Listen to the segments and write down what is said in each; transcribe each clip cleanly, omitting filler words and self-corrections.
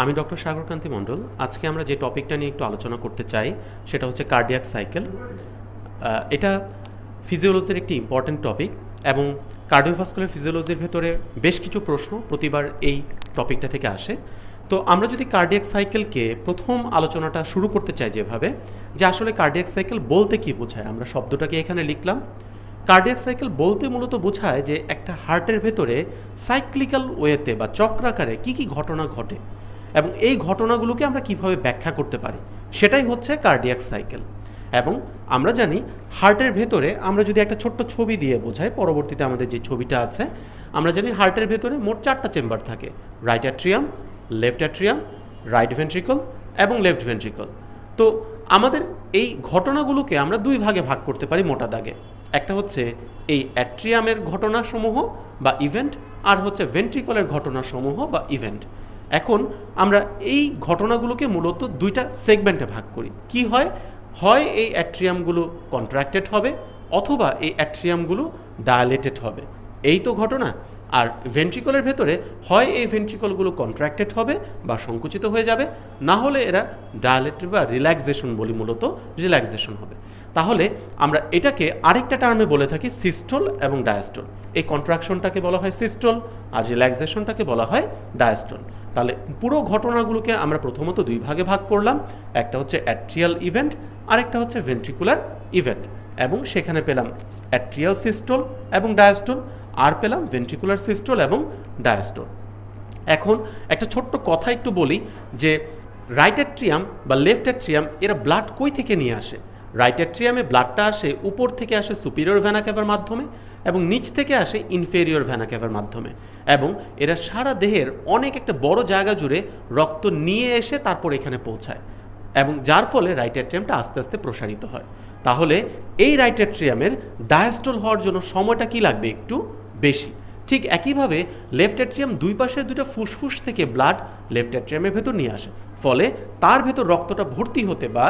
আমি ডক্টর সাগরকান্তি মণ্ডল। আজকে আমরা যে টপিকটা নিয়ে একটু আলোচনা করতে চাই সেটা হচ্ছে কার্ডিয়াক সাইকেল। এটা ফিজিওলজির একটি ইম্পর্ট্যান্ট টপিক এবং কার্ডিওভাস্কুলার ফিজিওলজির ভেতরে বেশ কিছু প্রশ্ন প্রতিবার এই টপিকটা থেকে আসে। তো আমরা যদি কার্ডিয়াক সাইকেলকে প্রথম আলোচনাটা শুরু করতে চাই যেভাবে, যে আসলে কার্ডিয়াক সাইকেল বলতে কি বোঝায়, আমরা শব্দটাকে এখানে লিখলাম। কার্ডিয়াক সাইকেল বলতে মূলত বোঝায় যে একটা হার্টের ভেতরে সাইক্লিক্যাল ওয়েতে বা চক্রাকারে কি কি ঘটনা ঘটে এবং এই ঘটনাগুলোকে আমরা কিভাবে ব্যাখ্যা করতে পারি, সেটাই হচ্ছে কার্ডিয়াক সাইকেল। এবং আমরা জানি হার্টের ভেতরে আমরা যদি একটা ছোট্ট ছবি দিয়ে বোঝাই, পরবর্তীতে আমাদের যে ছবিটা আছে, আমরা জানি হার্টের ভেতরে মোট 4টা চেম্বার থাকে: right atrium, left atrium, right ventricle এবং লেফট ভেন্ট্রিকল। তো আমাদের এই ঘটনাগুলোকে আমরা দুই ভাগে ভাগ করতে পারি মোটা দাগে। একটা হচ্ছে এই অ্যাট্রিয়ামের ঘটনাসমূহ বা ইভেন্ট, আর হচ্ছে ভেন্ট্রিকলের ঘটনাসমূহ বা ইভেন্ট। এখন আমরা এই ঘটনাগুলোকে মূলত দুইটা সেগমেন্টে ভাগ করি। কি হয়, হয় এই অ্যাট্রিয়ামগুলো কন্ট্রাক্টেড হবে অথবা এই অ্যাট্রিয়ামগুলো ডায়ালেটেড হবে, এই তো ঘটনা। আর ভেন্ট্রিকলের ভেতরে হয় এই ভেন্ট্রিকলগুলো কন্ট্রাক্টেড হবে বা সংকুচিত হয়ে যাবে, না হলে এরা ডায়ালেটেড বা রিল্যাক্সেশন বলি, মূলত রিল্যাক্সেশন হবে। তাহলে আমরা এটাকে আরেকটা টার্মে বলে থাকি সিস্টোল এবং ডায়াস্টোল। এই কন্ট্রাকশনটাকে বলা হয় সিস্টোল আর রিল্যাক্সেশনটাকে বলা হয় ডায়াস্টোল। তাহলে পুরো ঘটনাগুলোকে আমরা প্রথমত দুই ভাগে ভাগ করলাম, একটা হচ্ছে অ্যাট্রিয়াল ইভেন্ট, আরেকটা হচ্ছে ভেন্ট্রিকুলার ইভেন্ট। এবং সেখানে পেলাম অ্যাট্রিয়াল সিস্টোল এবং ডায়াস্টোল, আর পেলাম ভেন্ট্রিকুলার সিস্টোল এবং ডায়াস্টোল। এখন একটা ছোট্ট কথা একটু বলি যে রাইট অ্যাট্রিয়াম বা লেফট অ্যাট্রিয়াম এরা ব্লাড কই থেকে নিয়ে আসে। রাইট অ্যাট্রিয়ামে ব্লাডটা আসে উপর থেকে, আসে সুপিরিয়র ভেনা ক্যাভার মাধ্যমে, এবং নিচ থেকে আসে ইনফেরিয়র ভেনা ক্যাভার মাধ্যমে। এবং এরা সারা দেহের অনেক একটা বড় জায়গা জুড়ে রক্ত নিয়ে এসে তারপর এখানে পৌঁছায়, এবং যার ফলে রাইট অ্যাট্রিয়ামটা আস্তে আস্তে প্রসারিত হয়। তাহলে এই রাইট অ্যাট্রিয়ামের ডায়াস্টোল হওয়ার জন্য সময়টা কি লাগবে, একটু বেশি। ঠিক একইভাবে লেফট অ্যাট্রিয়াম দুই পাশের দুটো ফুসফুস থেকে ব্লাড লেফট অ্যাট্রিয়ামের ভেতর নিয়ে আসে, ফলে তার ভেতর রক্তটা ভর্তি হতে বা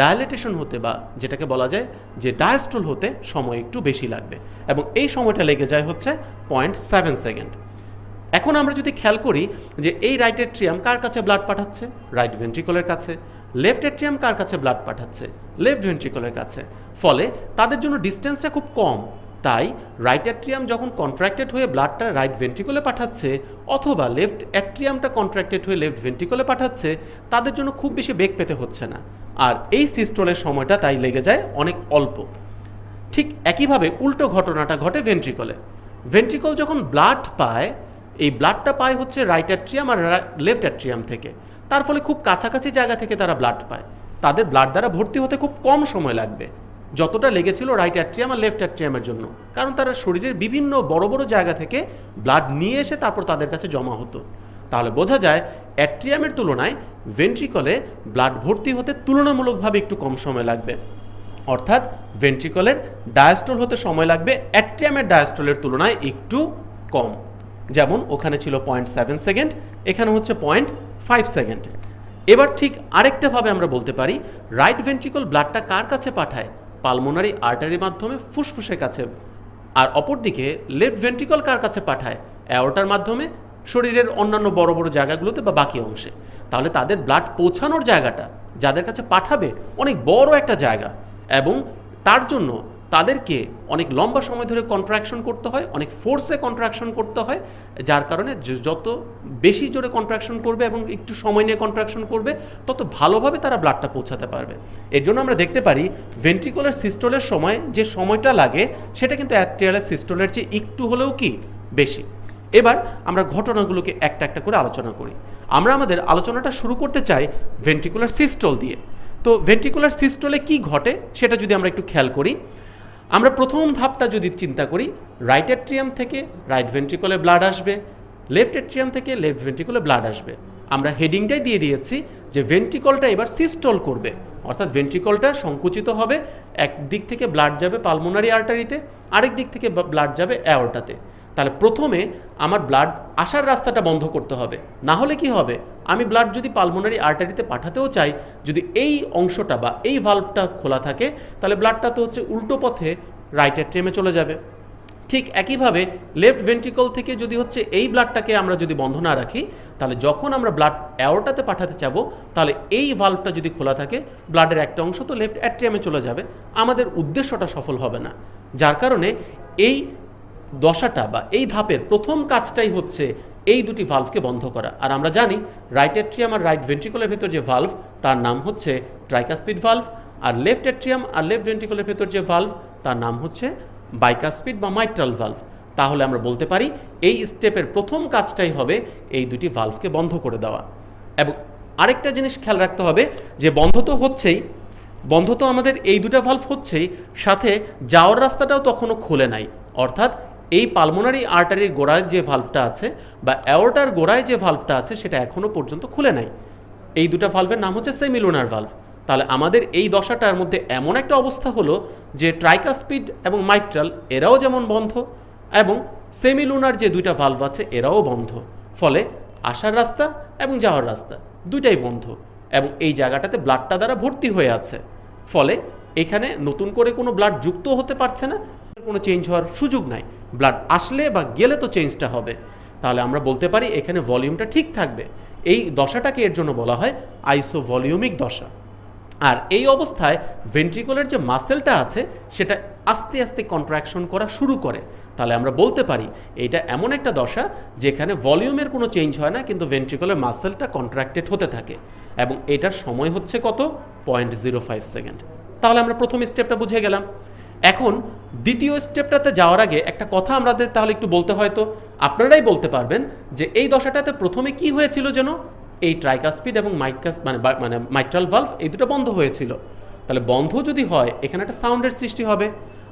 ডায়ালেটেশন হতে বা যেটাকে বলা যায় যে ডায়াস্টোল হতে সময় একটু বেশি লাগবে, এবং এই সময়টা লেগে যায় হচ্ছে 0.7 সেকেন্ড। এখন আমরা যদি খেয়াল করি যে এই রাইট অ্যাট্রিয়াম কার কাছে ব্লাড পাঠাচ্ছে, রাইট ভেন্ট্রিকলের কাছে। লেফট অ্যাট্রিয়াম কার কাছে ব্লাড পাঠাচ্ছে, লেফট ভেন্ট্রিকলের কাছে। ফলে তাদের জন্য ডিস্টেন্সটা খুব কম। তাই রাইট অ্যাট্রিয়াম যখন কন্ট্রাক্টেড হয়ে ব্লাডটা রাইট ভেন্ট্রিকলে পাঠাচ্ছে, অথবা লেফট অ্যাট্রিয়ামটা কন্ট্রাক্টেড হয়ে লেফট ভেন্ট্রিকলে পাঠাচ্ছে, তাদের জন্য খুব বেশি বেগ পেতে হচ্ছে না, আর এই সিস্টোলের সময়টা তাই লেগে যায় অনেক অল্প। ঠিক একইভাবে উল্টো ঘটনাটা ঘটে ভেন্ট্রিকলে। ভেন্ট্রিকল যখন ব্লাড পায়, এই ব্লাডটা পায় হচ্ছে রাইট অ্যাট্রিয়াম আর লেফট অ্যাট্রিয়াম থেকে, তার ফলে খুব কাছাকাছি জায়গা থেকে তারা ব্লাড পায়। তাদের ব্লাড দ্বারা ভর্তি হতে খুব কম সময় লাগবে, যতটা লেগেছিল রাইট অ্যাট্রিয়াম আর লেফট অ্যাট্রিয়ামের জন্য, কারণ তারা শরীরের বিভিন্ন বড় বড় জায়গা থেকে ব্লাড নিয়ে এসে তারপর তাদের কাছে জমা হতো। তাহলে বোঝা যায় অ্যাট্রিয়ামের তুলনায় ভেন্ট্রিকলে ব্লাড ভর্তি হতে তুলনামূলকভাবে একটু কম সময় লাগবে। অর্থাৎ ভেন্ট্রিকলের ডায়াস্টোল হতে সময় লাগবে অ্যাট্রিয়ামের ডায়াস্টোলের তুলনায় একটু কম। যেমন ওখানে ছিল 0.7 সেকেন্ড, এখানে হচ্ছে 0.5 সেকেন্ড। এবার ঠিক আরেকটাভাবে আমরা বলতে পারি রাইট ভেন্ট্রিকল ব্লাডটা কার কাছে পাঠায়, পালমোনারি আর্টারির মাধ্যমে ফুসফুসের কাছে। আর অপরদিকে লেফট ভেন্ট্রিকল কার কাছে পাঠায়, অ্যাওর্টার মাধ্যমে শরীরের অন্যান্য বড় বড় জায়গাগুলোতে বা বাকি অংশে। তাহলে তাদের ব্লাড পৌঁছানোর জায়গাটা যাদের কাছে পাঠাবে অনেক বড় একটা জায়গা, এবং তার জন্য তাদেরকে অনেক লম্বা সময় ধরে কন্ট্রাকশন করতে হয়, অনেক ফোর্সে কন্ট্রাকশন করতে হয়, যার কারণে যত বেশি জোরে কন্ট্রাকশন করবে এবং একটু সময় নিয়ে কন্ট্রাকশন করবে, তত ভালোভাবে তারা ব্লাডটা পৌঁছাতে পারবে। এর জন্য আমরা দেখতে পারি ভেন্ট্রিকুলার সিস্টোলের সময় যে সময়টা লাগে সেটা কিন্তু অ্যাট্রিয়ালের সিস্টোলের চেয়ে একটু হলেও কি বেশি। এবার আমরা ঘটনাগুলোকে একটা একটা করে আলোচনা করি। আমরা আমাদের আলোচনাটা শুরু করতে চাই ভেন্ট্রিকুলার সিস্টোল দিয়ে। তো ভেন্ট্রিকুলার সিস্টোলে কি ঘটে সেটা যদি আমরা একটু খেয়াল করি, আমরা প্রথম ধাপটা যদি চিন্তা করি, রাইট অ্যাট্রিয়াম থেকে রাইট ভেন্ট্রিকলে ব্লাড আসবে, লেফট অ্যাট্রিয়াম থেকে লেফট ভেন্ট্রিকলে ব্লাড আসবে। আমরা হেডিংটাই দিয়ে দিয়েছি যে ভেন্ট্রিকলটা এবার সিস্টোল করবে, অর্থাৎ ভেন্ট্রিকলটা সংকুচিত হবে, এক দিক থেকে ব্লাড যাবে পালমোনারি আর্টারিতে, আরেক দিক থেকে ব্লাড যাবে অ্যাওর্টাতে। তাহলে প্রথমে আমার ব্লাড আসার রাস্তাটা বন্ধ করতে হবে, না হলে কি হবে, আমি ব্লাড যদি পালমোনারি আর্টারিতে পাঠাতেও চাই, যদি এই অংশটা বা এই ভালভটা খোলা থাকে, তাহলে ব্লাডটা তো হচ্ছে উল্টো পথে রাইট অ্যাট্রিয়ামে চলে যাবে। ঠিক একইভাবে লেফট ভেন্ট্রিকল থেকে যদি হচ্ছে এই ব্লাডটাকে আমরা যদি বন্ধ না রাখি, তাহলে যখন আমরা ব্লাড অ্যাওর্টাতে পাঠাতে চাবো, তাহলে এই ভালভটা যদি খোলা থাকে, ব্লাডের একটা অংশ তো লেফট অ্যাট্রিয়ামে চলে যাবে, আমাদের উদ্দেশ্যটা সফল হবে না। যার কারণে এই দশাটা বা এই ধাপের প্রথম কাজটাই হচ্ছে এই দুটি ভালভকে বন্ধ করা। আর আমরা জানি রাইট অ্যাট্রিয়াম আর রাইট ভেন্ট্রিকলের ভেতর যে ভালভ তার নাম হচ্ছে ট্রাইকাসপিড ভালভ, আর লেফট অ্যাট্রিয়াম আর লেফট ভেন্ট্রিকলের ভেতর যে ভালভ তার নাম হচ্ছে বাইকাসপিড বা মাইট্রাল ভালভ। তাহলে আমরা বলতে পারি এই স্টেপের প্রথম কাজটাই হবে এই দুটি ভালভকে বন্ধ করে দেওয়া। এবং আরেকটা জিনিস খেয়াল রাখতে হবে যে বন্ধ তো আমাদের এই দুটো ভালভ হচ্ছেই, সাথে যাওয়ার রাস্তাটাও তখনও খুলে নাই। অর্থাৎ এই পালমোনারি আর্টারির গোড়ায় যে ভালভটা আছে বা অ্যাওর্টার গোড়ায় যে ভালভটা আছে সেটা এখনও পর্যন্ত খুলে নাই। এই দুটো ভালভের নাম হচ্ছে সেমিলুনার ভালভ। তাহলে আমাদের এই দশাটার মধ্যে এমন একটা অবস্থা হলো যে ট্রাইকাসপিড এবং মাইট্রাল এরাও যেমন বন্ধ, এবং সেমিলুনার যে দুইটা ভালভ আছে এরাও বন্ধ। ফলে আসার রাস্তা এবং যাওয়ার রাস্তা দুইটাই বন্ধ, এবং এই জায়গাটাতে ব্লাডটা দ্বারা ভর্তি হয়ে আছে। ফলে এখানে নতুন করে কোনো ব্লাড যুক্ত হতে পারছে না, কোনো চেঞ্জ হওয়ার সুযোগ নাই। ব্লাড আসলে বা গেলে তো চেঞ্জটা হবে। তাহলে আমরা বলতে পারি এখানে ভলিউমটা ঠিক থাকবে। এই দশাটাকে এর জন্য বলা হয় আইসোভলিউমিক দশা। আর এই অবস্থায় ভেন্ট্রিকলের যে মাসেলটা আছে সেটা আস্তে আস্তে কন্ট্রাকশন করা শুরু করে। তাহলে আমরা বলতে পারি এটা এমন একটা দশা যেখানে ভলিউমের কোনো চেঞ্জ হয় না, কিন্তু ভেন্ট্রিকলের মাসেলটা কন্ট্রাক্টেড হতে থাকে, এবং এটার সময় হচ্ছে কত? 0.05 সেকেন্ড। তাহলে আমরা প্রথম স্টেপটা বুঝে গেলাম। এখন দ্বিতীয় স্টেপটাতে যাওয়ার আগে একটা কথা আমাদের তাহলে একটু বলতে, হয়তো আপনারাই বলতে পারবেন যে এই দশাটাতে প্রথমে কি হয়েছিল যেন? এই ট্রাইকাসপিড এবং মাইট্রাল ভালভ এই দুটো বন্ধ হয়েছিল। তাহলে বন্ধ যদি হয় এখানে একটা সাউন্ডের সৃষ্টি হবে,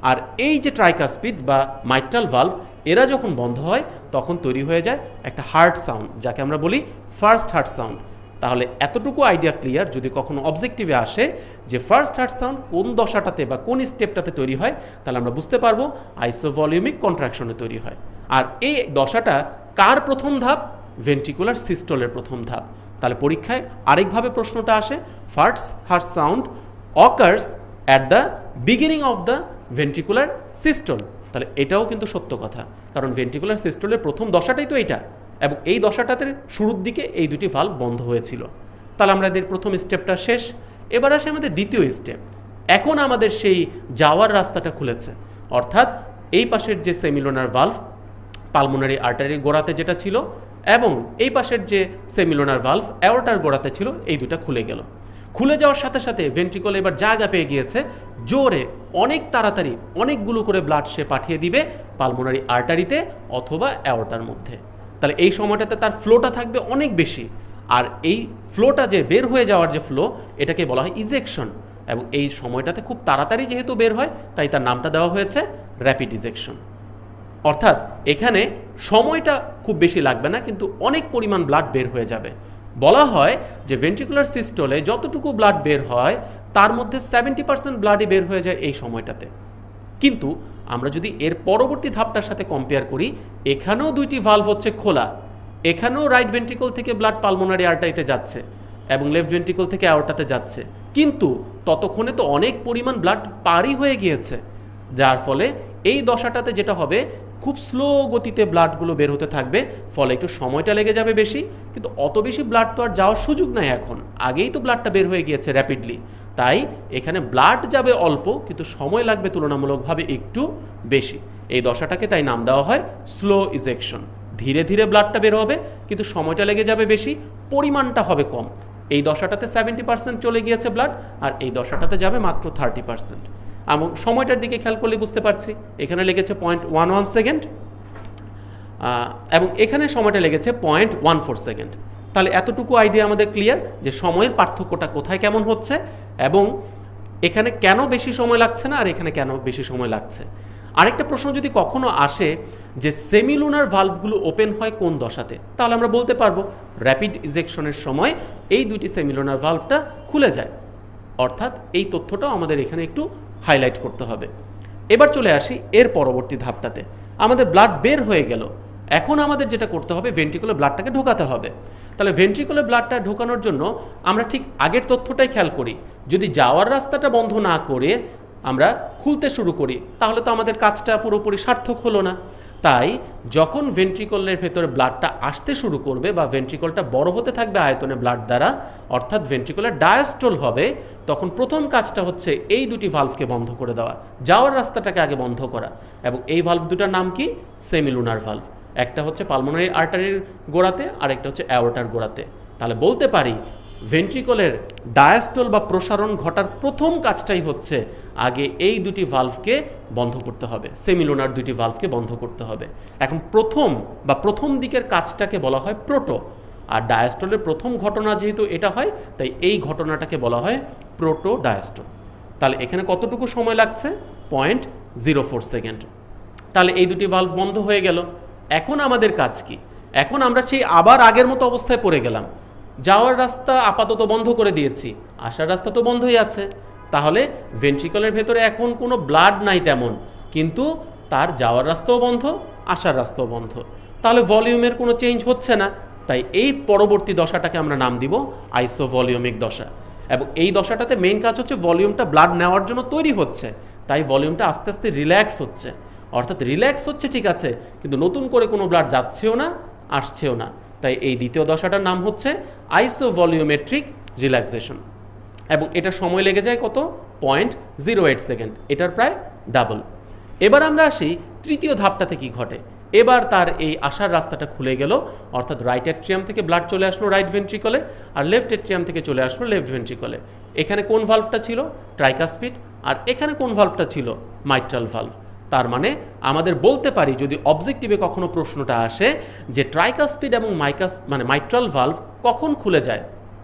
আর এই যে ট্রাইকাসপিড বা মাইট্রাল ভালভ এরা যখন বন্ধ হয় তখন তৈরি হয়ে যায় একটা হার্ট সাউন্ড, যাকে আমরা বলি ফার্স্ট হার্ট সাউন্ড। তাহলে এতটুকু আইডিয়া ক্লিয়ার, যদি কখনো অবজেক্টিভে আসে যে ফার্স্ট হার্ট সাউন্ড কোন দশাটাতে বা কোন স্টেপটাতে তৈরি হয়, তাহলে আমরা বুঝতে পারবো আইসোভলিউমিক কন্ট্রাকশনে তৈরি হয়। আর এই দশাটা কার প্রথম ধাপ? ভেন্ট্রিকুলার সিস্টলের প্রথম ধাপ। তাহলে পরীক্ষায় আরেকভাবে প্রশ্নটা আসে, first heart sound occurs at the beginning of the ventricular systole. তাহলে এটাও কিন্তু সত্য কথা, কারণ ভেন্ট্রিকুলার সিস্টলের প্রথম দশাটাই তো এইটা, এবং এই দশাটাতে শুরুর দিকে এই দুটি ভালভ বন্ধ হয়েছিল। তাহলে আমাদের প্রথম স্টেপটা শেষ। এবার আসে আমাদের দ্বিতীয় স্টেপ। এখন আমাদের সেই যাওয়ার রাস্তাটা খুলেছে, অর্থাৎ এই পাশের যে সেমিলুনার ভালভ পালমোনারি আর্টারির গোড়াতে যেটা ছিল, এবং এই পাশের যে সেমিলুনার ভালভ অ্যাওর্টার গোড়াতে ছিল, এই দুটা খুলে গেল। খুলে যাওয়ার সাথে সাথে ভেন্ট্রিকল এবার জায়গা পেয়ে গিয়েছে, জোরে অনেক তাড়াতাড়ি অনেকগুলো করে ব্লাড সে পাঠিয়ে দিবে পালমোনারি আর্টারিতে অথবা অ্যাওর্টার মধ্যে। তাহলে এই সময়টাতে তার ফ্লোটা থাকবে অনেক বেশি, আর এই ফ্লোটা যে বের হয়ে যাওয়ার যে ফ্লো, এটাকে বলা হয় ইজেকশন। এবং এই সময়টাতে খুব তাড়াতাড়ি যেহেতু বের হয়, তাই তার নামটা দেওয়া হয়েছে র্যাপিড ইজেকশন। অর্থাৎ এখানে সময়টা খুব বেশি লাগবে না, কিন্তু অনেক পরিমাণ ব্লাড বের হয়ে যাবে। বলা হয় যে ভেন্ট্রিকুলার সিস্টলে যতটুকু ব্লাড বের হয় তার মধ্যে 70% ব্লাডই বের হয়ে যায় এই সময়টাতে। কিন্তু আমরা যদি এর পরবর্তী ধাপটার সাথে কম্পেয়ার করি, এখানেও দুইটি ভালভ হচ্ছে খোলা, এখানেও রাইট ভেন্ট্রিকল থেকে ব্লাড পালমোনারি আর্টারিতে যাচ্ছে এবং লেফট ভেন্ট্রিকল থেকে অ্যাওর্টাতে যাচ্ছে, কিন্তু ততক্ষণে তো অনেক পরিমাণ ব্লাড পারই হয়ে গিয়েছে। যার ফলে এই দশাটাতে যেটা হবে, খুব স্লো গতিতে ব্লাডগুলো বের হতে থাকবে, ফলে একটু সময়টা লেগে যাবে বেশি, কিন্তু অত বেশি ব্লাড তো আর যাওয়ার সুযোগ নাই এখন, আগেই তো ব্লাডটা বের হয়ে গিয়েছে র্যাপিডলি। তাই এখানে ব্লাড যাবে অল্প, কিন্তু সময় লাগবে তুলনামূলকভাবে একটু বেশি। এই দশাটাকে তাই নাম দেওয়া হয় স্লো ইজেকশন। ধীরে ধীরে ব্লাডটা বের হবে, কিন্তু সময়টা লেগে যাবে বেশি, পরিমাণটা হবে কম। এই দশাটাতে 70% চলে গিয়েছে ব্লাড, আর এই দশাটাতে যাবে মাত্র 30%। এবং সময়টার দিকে খেয়াল করলে বুঝতে পারছি, এখানে লেগেছে 0.11 সেকেন্ড, এবং এখানে সময়টা লেগেছে 0.14 সেকেন্ড। তাহলে এতটুকু আইডিয়া আমাদের ক্লিয়ার যে সময়ের পার্থক্যটা কোথায় কেমন হচ্ছে, এবং এখানে কেন বেশি সময় লাগছে না আর এখানে কেন বেশি সময় লাগছে। আরেকটা প্রশ্ন যদি কখনো আসে যে সেমিলুনার ভালভগুলো ওপেন হয় কোন দশাতে, তাহলে আমরা বলতে পারবো র্যাপিড ইজেকশনের সময় এই দুইটি সেমিলুনার ভালভটা খুলে যায়। অর্থাৎ এই তথ্যটাও আমাদের এখানে একটু হাইলাইট করতে হবে। এবার চলে আসি এর পরবর্তী ধাপটাতে। আমাদের ব্লাড বের হয়ে গেল, এখন আমাদের যেটা করতে হবে ভেন্ট্রিকুলার ব্লাডটাকে ঢোকাতে হবে। তাহলে ভেন্ট্রিকুলার ব্লাডটা ঢোকানোর জন্য আমরা ঠিক আগের তথ্যটাই খেয়াল করি, যদি যাওয়ার রাস্তাটা বন্ধ না করে আমরা খুলতে শুরু করি, তাহলে তো আমাদের কাজটা পুরোপুরি সার্থক হলো না। তাই যখন ভেন্ট্রিকলের ভেতরে ব্লাডটা আসতে শুরু করবে বা ভেন্ট্রিকলটা বড় হতে থাকবে আয়তনে ব্লাড দ্বারা, অর্থাৎ ভেন্ট্রিকলের ডায়াস্টল হবে, তখন প্রথম কাজটা হচ্ছে এই দুটি ভালভকে বন্ধ করে দেওয়া, যাওয়ার রাস্তাটাকে আগে বন্ধ করা। এবং এই ভালভ দুটার নাম কি? Semilunar valve. একটা হচ্ছে পালমোনারি আর্টারির গোড়াতে, আরেকটা হচ্ছে অ্যাওর্টার গোড়াতে। তাহলে বলতে পারি ভেন্ট্রিকলের ডায়াস্টল বা প্রসারণ ঘটার প্রথম কাজটাই হচ্ছে আগে এই দুটি ভালভকে বন্ধ করতে হবে, সেমিলুনার দুটি ভালভকে বন্ধ করতে হবে। এখন প্রথম দিকের কাজটাকে বলা হয় প্রোটো, আর ডায়াস্টলের প্রথম ঘটনা যেহেতু এটা হয়, তাই এই ঘটনাটাকে বলা হয় প্রোটো ডায়াস্টল। তাহলে এখানে কতটুকু সময় লাগছে? 0.04 সেকেন্ড। তাহলে এই দুটি ভালভ বন্ধ হয়ে গেল। এখন আমাদের কাজ কি? এখন আমরা সেই আবার আগের মতো অবস্থায় পড়ে গেলাম। যাওয়ার রাস্তা আপাতত বন্ধ করে দিয়েছি, আসার রাস্তা তো বন্ধই আছে। তাহলে ভেন্ট্রিকলের ভেতরে এখন কোনো ব্লাড নাই তেমন, কিন্তু তার যাওয়ার রাস্তাও বন্ধ, আসার রাস্তাও বন্ধ। তাহলে ভলিউমের কোনো চেঞ্জ হচ্ছে না। তাই এই পরবর্তী দশাটাকে আমরা নাম দিব আইসোভলিউমিক দশা। এবং এই দশাটাতে মেইন কাজ হচ্ছে ভলিউমটা ব্লাড নেওয়ার জন্য তৈরি হচ্ছে, তাই ভলিউমটা আস্তে আস্তে রিল্যাক্স হচ্ছে। অর্থাৎ রিল্যাক্স হচ্ছে ঠিক আছে, কিন্তু নতুন করে কোনো ব্লাড যাচ্ছেও না, আসছেও না। তাই এই দ্বিতীয় দশাটার নাম হচ্ছে আইসোভলিউমেট্রিক রিল্যাক্সেশন। এবং এটা সময় লেগে যায় কত? 0.08 সেকেন্ড, এটার প্রায় ডাবল। এবার আমরা আসি তৃতীয় ধাপটাতে কি ঘটে। এবার তার এই আসার রাস্তাটা খুলে গেল, অর্থাৎ রাইট অ্যাট্রিয়াম থেকে ব্লাড চলে আসলো রাইট ভেন্ট্রিকলে, আর লেফট অ্যাট্রিয়াম থেকে চলে আসলো লেফট ভেন্ট্রিকলে। এখানে কোন ভালভটা ছিল? ট্রাইকাসপিড। আর এখানে কোন ভালভটা ছিল? Mitral valve. তার মানে আমাদের বলতে পারি, যদি অবজেক্টিভে কখনো প্রশ্নটা আসে যে ট্রাইকাসপিড এবং মাইট্রাল ভালভ কখন খুলে যায়,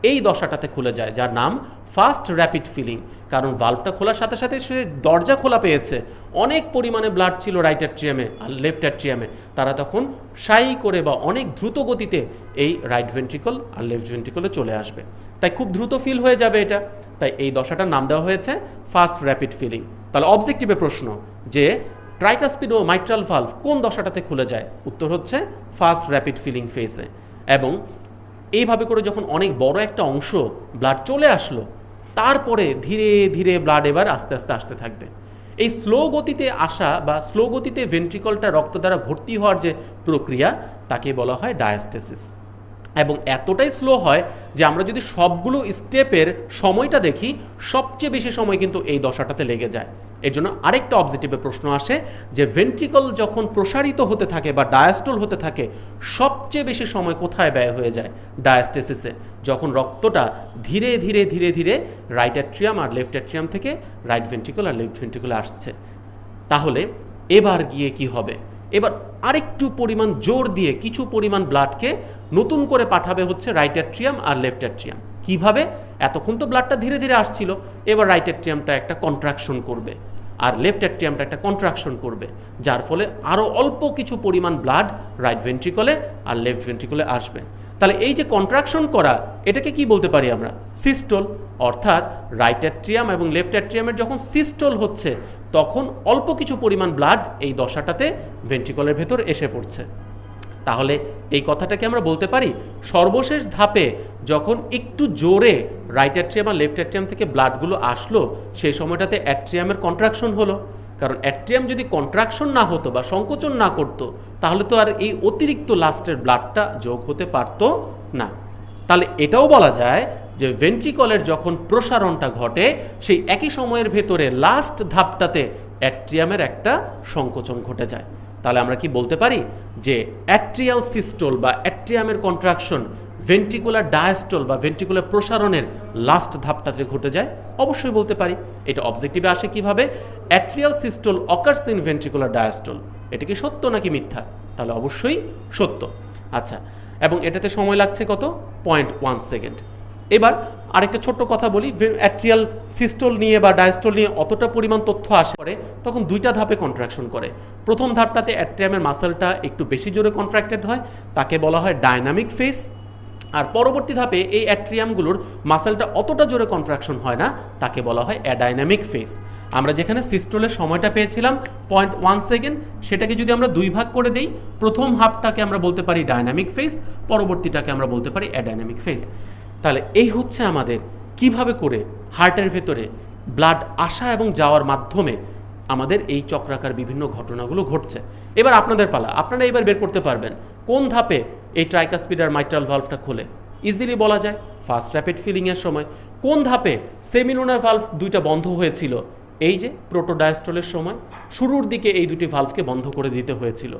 এই দশাটাতে খুলে যায়, যার নাম ফাস্ট র্যাপিড ফিলিং। কারণ ভালভটা খোলার সাথে সাথে সে দরজা খোলা পেয়েছে, অনেক পরিমাণে ব্লাড ছিল রাইট অ্যাট্রিয়ামে আর লেফট অ্যাট্রিয়ামে, তারা তখন সাই করে বা অনেক দ্রুত গতিতে এই রাইট ভেন্ট্রিকল আর লেফট ভেন্ট্রিকলে চলে আসবে। তাই খুব দ্রুত ফিল হয়ে যাবে এটা, তাই এই দশাটার নাম দেওয়া হয়েছে ফাস্ট র্যাপিড ফিলিং। তাহলে অবজেক্টিভে প্রশ্ন যে ট্রাইকাসপিড ও মাইট্রাল ভালভ কোন দশাটাতে খুলে যায়, উত্তর হচ্ছে ফাস্ট র্যাপিড ফিলিং ফেজে। এবং এইভাবে করে যখন অনেক বড় একটা অংশ ব্লাড চলে আসলো, তারপরে ধীরে ধীরে ব্লাড এবার আস্তে আস্তে আসতে থাকবে। এই স্লো গতিতে আসা বা স্লো গতিতে ভেন্ট্রিকলটা রক্ত দ্বারা ভর্তি হওয়ার যে প্রক্রিয়া, তাকে বলা হয় ডায়াস্টেসিস। এবং এতটাই স্লো হয় যে আমরা যদি সবগুলো স্টেপের সময়টা দেখি, সবচেয়ে বেশি সময় কিন্তু এই দশাটাতে লেগে যায়। এর জন্য আরেকটা অবজেক্টিভে প্রশ্ন আসে যে ভেন্ট্রিকল যখন প্রসারিত হতে থাকে বা ডায়াস্টল হতে থাকে, সবচেয়ে বেশি সময় কোথায় ব্যয় হয়ে যায়? ডায়াস্টেসিসে, যখন রক্তটা ধীরে ধীরে ধীরে ধীরে রাইট অ্যাট্রিয়াম আর লেফট অ্যাট্রিয়াম থেকে রাইট ভেন্ট্রিকল আর লেফট ভেন্ট্রিকলে আসছে। তাহলে এবার গিয়ে কি হবে? এবার আরেকটু পরিমাণ জোর দিয়ে কিছু পরিমাণ ব্লাডকে নতুন করে পাঠাবে হচ্ছে রাইট অ্যাট্রিয়াম আর লেফট অ্যাট্রিয়াম। কিভাবে? এতক্ষণ তো ব্লাডটা ধীরে ধীরে আসছিল, এবার রাইট অ্যাট্রিয়ামটা একটা কন্ট্রাকশন করবে আর লেফট অ্যাট্রিয়ামটা একটা কন্ট্রাকশন করবে, যার ফলে আরও অল্প কিছু পরিমাণ ব্লাড রাইট ভেন্ট্রিকলে আর লেফট ভেন্ট্রিকলে আসবে। তাহলে এই যে কন্ট্রাকশন করা, এটাকে কি বলতে পারি আমরা? সিস্টোল। অর্থাৎ রাইট অ্যাট্রিয়াম এবং লেফট অ্যাট্রিয়ামের যখন সিস্টোল হচ্ছে, তখন অল্প কিছু পরিমাণ ব্লাড এই দশাটাতে ভেন্ট্রিকলের ভেতর এসে পড়ছে। তাহলে এই কথাটাকে আমরা বলতে পারি সর্বশেষ ধাপে যখন একটু জোরে রাইট অ্যাট্রিয়াম আর লেফট অ্যাট্রিয়াম থেকে ব্লাডগুলো আসলো, সেই সময়টাতে অ্যাট্রিয়ামের কন্ট্রাকশন হলো। কারণ অ্যাট্রিয়াম যদি কন্ট্রাকশন না হতো বা সংকোচন না করতো, তাহলে তো আর এই অতিরিক্ত লাস্টের ব্লাডটা যোগ হতে পারতো না। তাহলে এটাও বলা যায় যে ভেন্ট্রিকলের যখন প্রসারণটা ঘটে, সেই একই সময়ের ভেতরে লাস্ট ধাপটাতে অ্যাট্রিয়ামের একটা সংকোচন ঘটে যায়। তাহলে আমরা কি বলতে পারি যে অ্যাট্রিয়াল সিস্টোল বা অ্যাট্রিয়ামের কন্ট্রাকশন ভেন্ট্রিকুলার ডায়াস্টল বা ভেন্ট্রিকুলার প্রসারণের লাস্ট ধাপটাতে ঘটে যায়? অবশ্যই বলতে পারি। এটা অবজেক্টিভে আসে কিভাবে? Atrial systole occurs in ventricular diastole. এটা কি সত্য নাকি মিথ্যা? তাহলে অবশ্যই সত্য। আচ্ছা, এবং এটাতে সময় লাগছে কত? 0.1 সেকেন্ড। এবার আরেকটা ছোট্ট কথা বলি, অ্যাট্রিয়াল সিস্টোল নিয়ে বা ডায়াস্টল নিয়ে অতটা পরিমাণ তথ্য আসে পরে, তখন দুইটা ধাপে কন্ট্রাকশন করে। প্রথম ধাপটাতে অ্যাট্রিয়ামের মাসেলটা একটু বেশি জোরে কন্ট্রাক্টেড হয়, তাকে বলা হয় ডায়নামিক ফেজ। আর পরবর্তী ধাপে এই অ্যাট্রিয়ামগুলোর মাসেলটা অতটা জোরে কন্ট্রাকশন হয় না, তাকে বলা হয় অ্যাডাইনামিক ফেজ। আমরা যেখানে সিস্টোলের সময়টা পেয়েছিলাম 0.1 সেকেন্ড, সেটাকে যদি আমরা দুই ভাগ করে দিই, প্রথম হাফটাকে আমরা বলতে পারি ডায়নামিক ফেজ, পরবর্তীটাকে আমরা বলতে পারি অ্যাডাইনামিক ফেজ। তাহলে এই হচ্ছে আমাদের কিভাবে করে হার্টের ভেতরে ব্লাড আসা এবং যাওয়ার মাধ্যমে আমাদের এই চক্রাকার বিভিন্ন ঘটনাগুলো ঘটছে। এবার আপনাদের পালা, আপনারা এবার বের করতে পারবেন কোন ধাপে এই ট্রাইকাসপিড আর মাইট্রাল ভালভটা খোলে। ইজিলি বলা যায় ফার্স্ট র্যাপিড ফিলিংয়ের সময়। কোন ধাপে সেমিলুনার ভালভ দুইটা বন্ধ হয়েছিল, এই যে প্রোটোডায়াস্টলের সময় শুরুর দিকে এই দুটি ভালভকে বন্ধ করে দিতে হয়েছিল।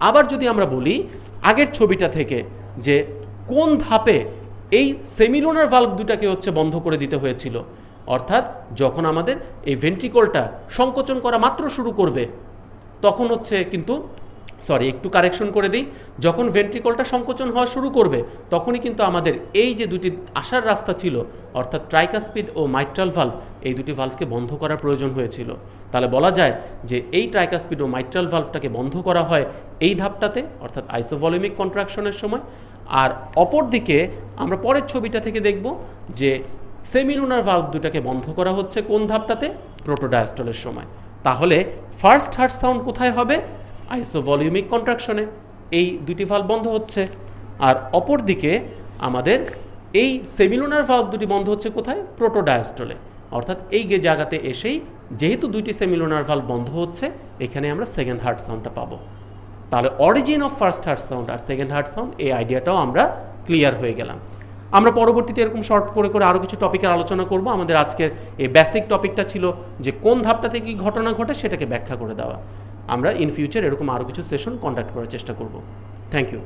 আবার যদি আমরা বলি আগের ছবিটা থেকে যে কোন ধাপে এই সেমিলুনার ভালভ দুটাকে বন্ধ করে দিতে হয়েছিল, অর্থাৎ যখন আমাদের এই ভেন্ট্রিকলটা সংকোচন করা মাত্র শুরু করবে তখন কিন্তু একটু কারেকশন করে দিই, যখন ভেন্ট্রিকলটা সংকোচন হওয়া শুরু করবে তখনই কিন্তু আমাদের এই যে দুটি আসার রাস্তা ছিল অর্থাৎ ট্রাইকাসপিড ও মাইট্রাল ভালভ, এই দুটি ভালভকে বন্ধ করার প্রয়োজন হয়েছিল। তাহলে বলা যায় যে এই ট্রাইকাসপিড ও মাইট্রাল ভালভটাকে বন্ধ করা হয় এই ধাপটাতে অর্থাৎ আইসোভলিউমিক কন্ট্রাকশনের সময়। আর অপরদিকে আমরা পরের ছবিটা থেকে দেখব যে সেমিলুনার ভালভ দুটাকে বন্ধ করা হচ্ছে কোন ধাপটাতে, প্রোটোডায়াস্টলের সময়। তাহলে ফার্স্ট হার্ট সাউন্ড কোথায় হবে, আইসোভলিউমিক কন্ট্রাকশনে এই দুটি ভালভ বন্ধ হচ্ছে। আর অপরদিকে আমাদের এই সেমিলুনার ভালভ দুটি বন্ধ হচ্ছে কোথায়, প্রোটোডায়াস্টলে, অর্থাৎ এই জায়গাতে এসেই যেহেতু দুইটি সেমিলুনার ভালভ বন্ধ হচ্ছে এখানে আমরা সেকেন্ড হার্ট সাউন্ডটা পাবো। তাহলে origin of first heart sound আর সেকেন্ড হার্ট সাউন্ড এই আইডিয়াটাও আমরা ক্লিয়ার হয়ে গেলাম। আমরা পরবর্তীতে এরকম শর্ট করে করে আরও কিছু টপিকের আলোচনা করব। আমাদের আজকের এই বেসিক টপিকটা ছিল যে কোন ধাপটাতে কী ঘটনা ঘটে সেটাকে ব্যাখ্যা করে দেওয়া। আমরা ইন ফিউচার এরকম আরও কিছু সেশন কন্ডাক্ট করার চেষ্টা করব। Thank you.